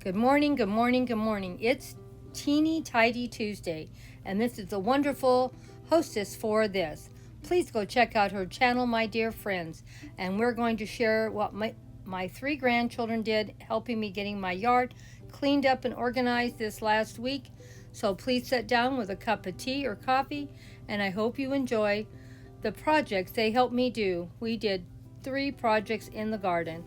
Good morning, good morning, good morning. It's Teeny Tidy Tuesday, and this is the wonderful hostess for this. Please go check out her channel, my dear friends, and we're going to share what my three grandchildren did, helping me getting my yard cleaned up and organized this last week. So please sit down with a cup of tea or coffee, and I hope you enjoy the projects they helped me do. We did 3 projects in the garden.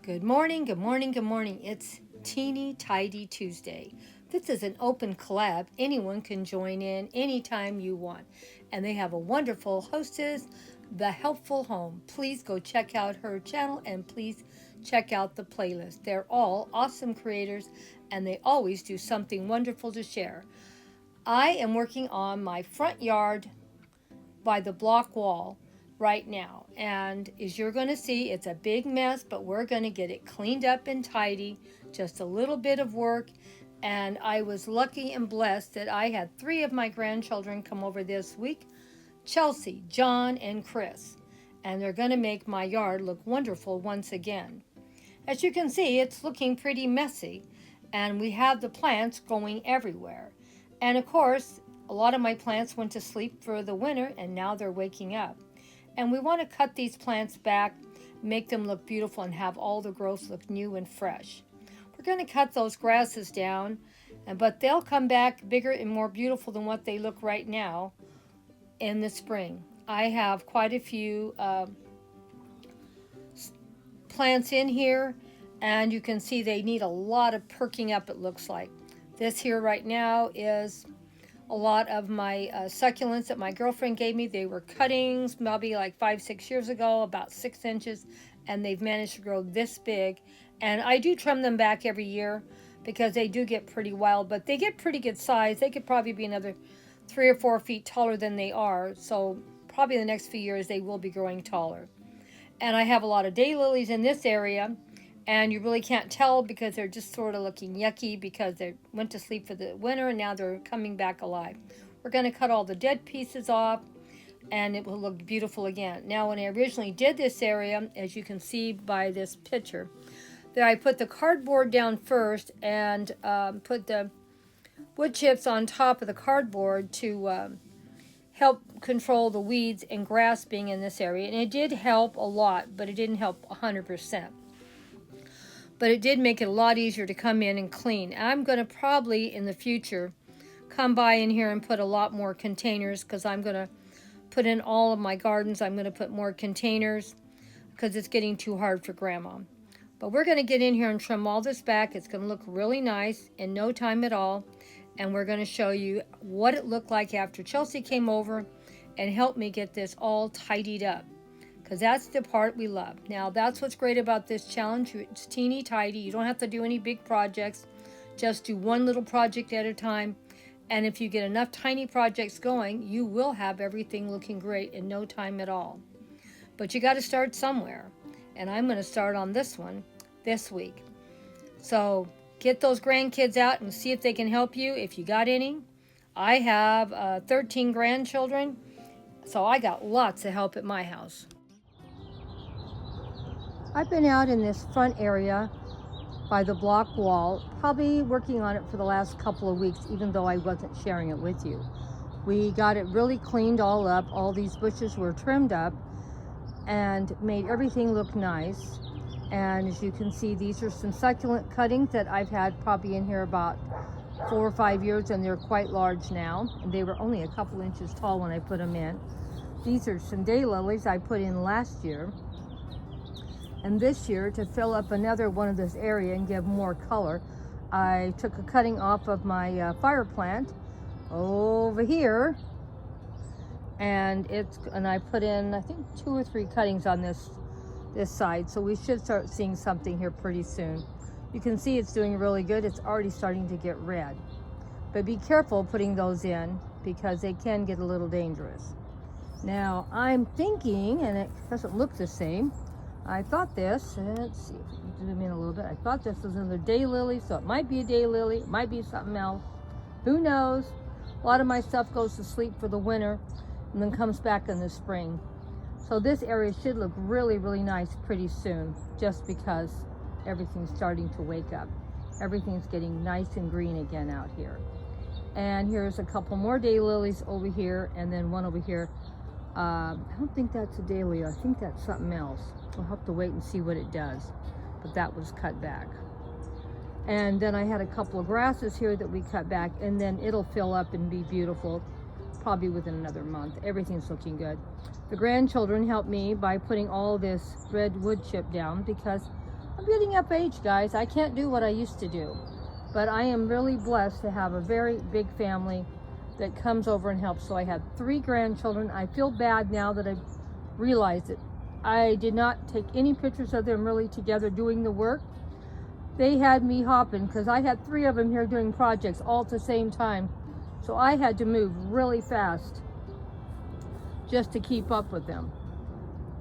Good morning, good morning, good morning. It's Teeny Tidy Tuesday. This is an open collab. Anyone can join in anytime you want. And they have a wonderful hostess, The Helpful Home. Please go check out her channel and please check out the playlist. They're all awesome creators and they always do something wonderful to share. I am working on my front yard by the block wall right now, and as you're going to see, it's a big mess, but we're going to get it cleaned up and tidy. Just a little bit of work, and I was lucky and blessed that I had 3 of my grandchildren come over this week, Chelsea, John, and Chris, and they're going to make my yard look wonderful once again. As you can see, it's looking pretty messy, and we have the plants going everywhere, and of course a lot of my plants went to sleep for the winter and now they're waking up. And we want to cut these plants back, make them look beautiful and have all the growth look new and fresh. We're going to cut those grasses down, but they'll come back bigger and more beautiful than what they look right now in the spring. I have quite a few plants in here, and you can see they need a lot of perking up, it looks like. This here right now is a lot of my succulents that my girlfriend gave me. They were cuttings maybe like 5-6 years ago, about 6 inches, and they've managed to grow this big. And I do trim them back every year because they do get pretty wild, but they get pretty good size. They could probably be another 3 or 4 feet taller than they are, so probably in the next few years they will be growing taller. And I have a lot of daylilies in this area, and you really can't tell because they're just sort of looking yucky because they went to sleep for the winter and now they're coming back alive. We're going to cut all the dead pieces off and it will look beautiful again. Now, when I originally did this area, as you can see by this picture, there I put the cardboard down first and put the wood chips on top of the cardboard to help control the weeds and grass being in this area. And it did help a lot, but it didn't help 100%. But it did make it a lot easier to come in and clean. I'm going to probably in the future come by in here and put a lot more containers because I'm going to put in all of my gardens. I'm going to put more containers because it's getting too hard for Grandma. But we're going to get in here and trim all this back. It's going to look really nice in no time at all. And we're going to show you what it looked like after Chelsea came over and helped me get this all tidied up. Because that's the part we love. Now, that's what's great about this challenge. It's teeny tidy. You don't have to do any big projects. Just do one little project at a time. And if you get enough tiny projects going, you will have everything looking great in no time at all. But you got to start somewhere. And I'm going to start on this one this week. So get those grandkids out and see if they can help you if you got any. I have 13 grandchildren, so I got lots of help at my house. I've been out in this front area by the block wall, probably working on it for the last couple of weeks, even though I wasn't sharing it with you. We got it really cleaned all up. All these bushes were trimmed up and made everything look nice. And as you can see, these are some succulent cuttings that I've had probably in here about 4 or 5 years, and they're quite large now. And they were only a couple inches tall when I put them in. These are some daylilies I put in last year. And this year, to fill up another one of this area and give more color, I took a cutting off of my fire plant over here, and I put in, I think, 2 or 3 cuttings on this side. So we should start seeing something here pretty soon. You can see it's doing really good. It's already starting to get red. But be careful putting those in because they can get a little dangerous. Now, I'm thinking, and it doesn't look the same, I thought this, let's see if we can zoom in a little bit. I thought this was another daylily, so it might be a daylily, it might be something else. Who knows? A lot of my stuff goes to sleep for the winter and then comes back in the spring. So this area should look really, really nice pretty soon, just because everything's starting to wake up. Everything's getting nice and green again out here. And here's a couple more daylilies over here, and then one over here. I don't think that's a daylily. I think that's something else. We'll have to wait and see what it does. But that was cut back. And then I had a couple of grasses here that we cut back, and then it'll fill up and be beautiful probably within another month. Everything's looking good. The grandchildren helped me by putting all this red wood chip down because I'm getting up age, guys. I can't do what I used to do. But I am really blessed to have a very big family that comes over and helps. So I had 3 grandchildren. I feel bad now that I've realized it. I did not take any pictures of them really together doing the work. They had me hopping because I had 3 of them here doing projects all at the same time. So I had to move really fast just to keep up with them.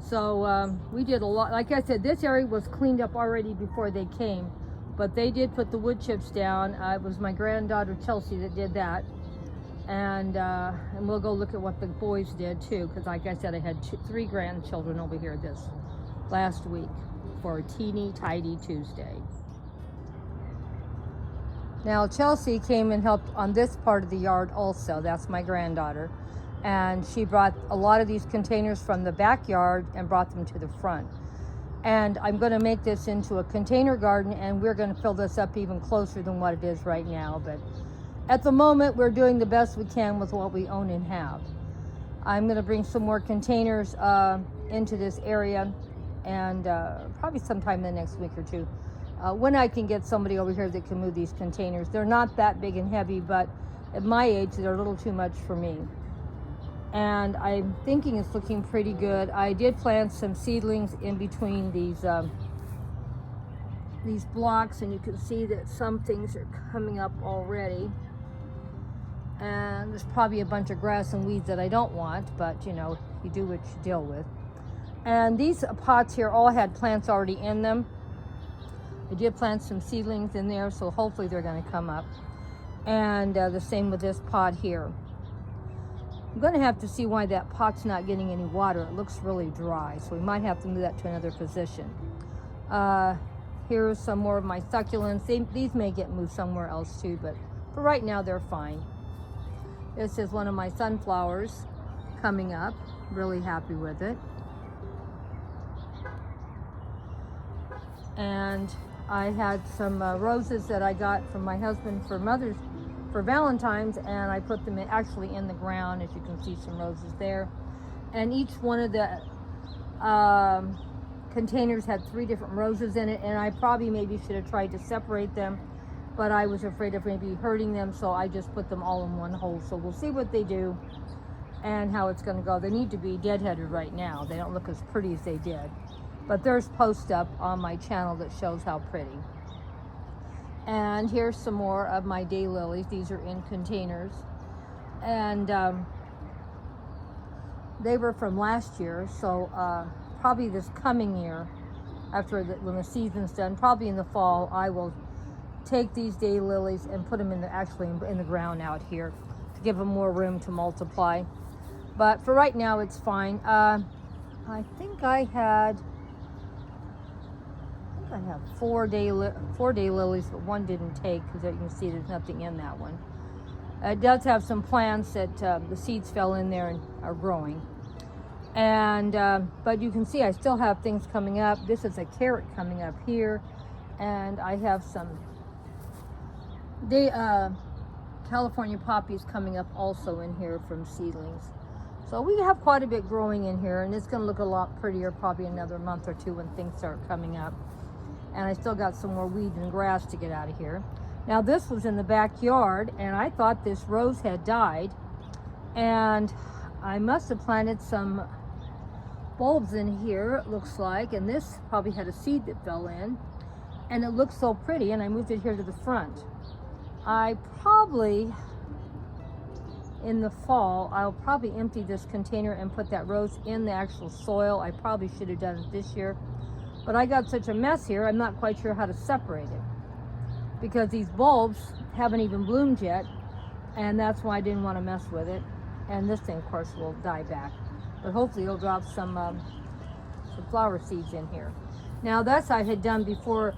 So we did a lot. Like I said, this area was cleaned up already before they came, but they did put the wood chips down. It was my granddaughter Chelsea that did that. And we'll go look at what the boys did too, because like I said, I had 3 grandchildren over here this last week for Teeny Tidy Tuesday. Now Chelsea came and helped on this part of the yard also. That's my granddaughter. And she brought a lot of these containers from the backyard and brought them to the front. And I'm going to make this into a container garden, and we're going to fill this up even closer than what it is right now. But at the moment, we're doing the best we can with what we own and have. I'm going to bring some more containers into this area, and probably sometime in the next week or two. When I can get somebody over here that can move these containers. They're not that big and heavy, but at my age, they're a little too much for me. And I'm thinking it's looking pretty good. I did plant some seedlings in between these blocks, and you can see that some things are coming up already. And there's probably a bunch of grass and weeds that I don't want, but you know, you do what you deal with. And these pots here all had plants already in them. I did plant some seedlings in there, so hopefully they're going to come up. And the same with this pot here. I'm going to have to see why that pot's not getting any water. It looks really dry, so we might have to move that to another position. Here's some more of my succulents. These may get moved somewhere else too, but for right now they're fine. This is one of my sunflowers coming up. Really happy with it. And I had some roses that I got from my husband for Valentine's, and I put them actually in the ground. As you can see, some roses there. And each one of the containers had 3 different roses in it, and I probably maybe should have tried to separate them, but I was afraid of maybe hurting them, so I just put them all in one hole. So we'll see what they do and how it's going to go. They need to be deadheaded right now. They don't look as pretty as they did. But there's post up on my channel that shows how pretty. And here's some more of my daylilies. These are in containers. And they were from last year, so probably this coming year, when the season's done, probably in the fall, I will take these daylilies and put them in the ground out here to give them more room to multiply. But for right now, it's fine. I think I have 4 daylilies, but one didn't take because you can see there's nothing in that one. It does have some plants that the seeds fell in there and are growing. And but you can see I still have things coming up. This is a carrot coming up here, and I have some California poppies coming up also in here from seedlings. So we have quite a bit growing in here, and it's going to look a lot prettier probably another month or 2 when things start coming up. And I still got some more weed and grass to get out of here. Now this was in the backyard, and I thought this rose had died, and I must have planted some bulbs in here, it looks like, and this probably had a seed that fell in, and it looks so pretty, and I moved it here to the front. I probably, in the fall, I'll probably empty this container and put that rose in the actual soil. I probably should have done it this year, but I got such a mess here, I'm not quite sure how to separate it, because these bulbs haven't even bloomed yet, and that's why I didn't want to mess with it. And this thing, of course, will die back, but hopefully it'll drop some flower seeds in here. Now that's I had done before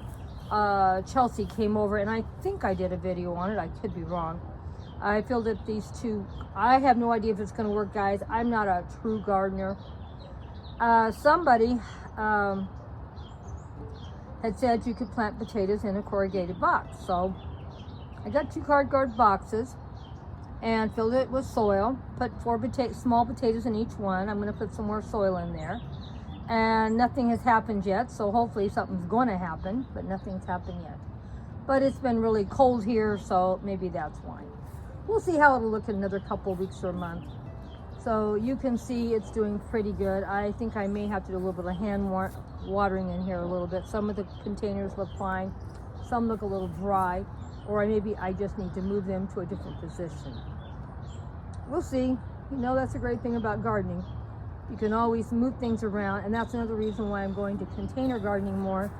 Chelsea came over, and I think I did a video on it. I could be wrong. I feel that these two, I have no idea if it's going to work, guys. I'm not a true gardener. Somebody had said you could plant potatoes in a corrugated box. So I got 2 cardboard boxes and filled it with soil. Put 4 small potatoes in each one. I'm going to put some more soil in there. And nothing has happened yet, so hopefully something's going to happen, but nothing's happened yet. But it's been really cold here, so maybe that's why. We'll see how it'll look in another couple of weeks or a month. So you can see it's doing pretty good. I think I may have to do a little bit of hand watering in here a little bit. Some of the containers look fine, some look a little dry, or maybe I just need to move them to a different position. We'll see. You know, that's a great thing about gardening. You can always move things around, and that's another reason why I'm going to container gardening more,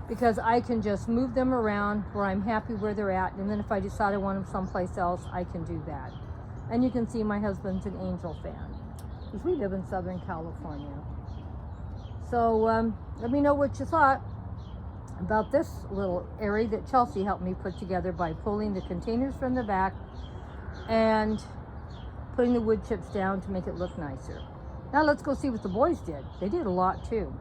because I can just move them around where I'm happy where they're at, and then if I decide I want them someplace else, I can do that. And you can see my husband's an angel fan, because we live in Southern California. So let me know what you thought about this little area that Chelsea helped me put together by pulling the containers from the back and putting the wood chips down to make it look nicer. Now let's go see what the boys did. They did a lot too.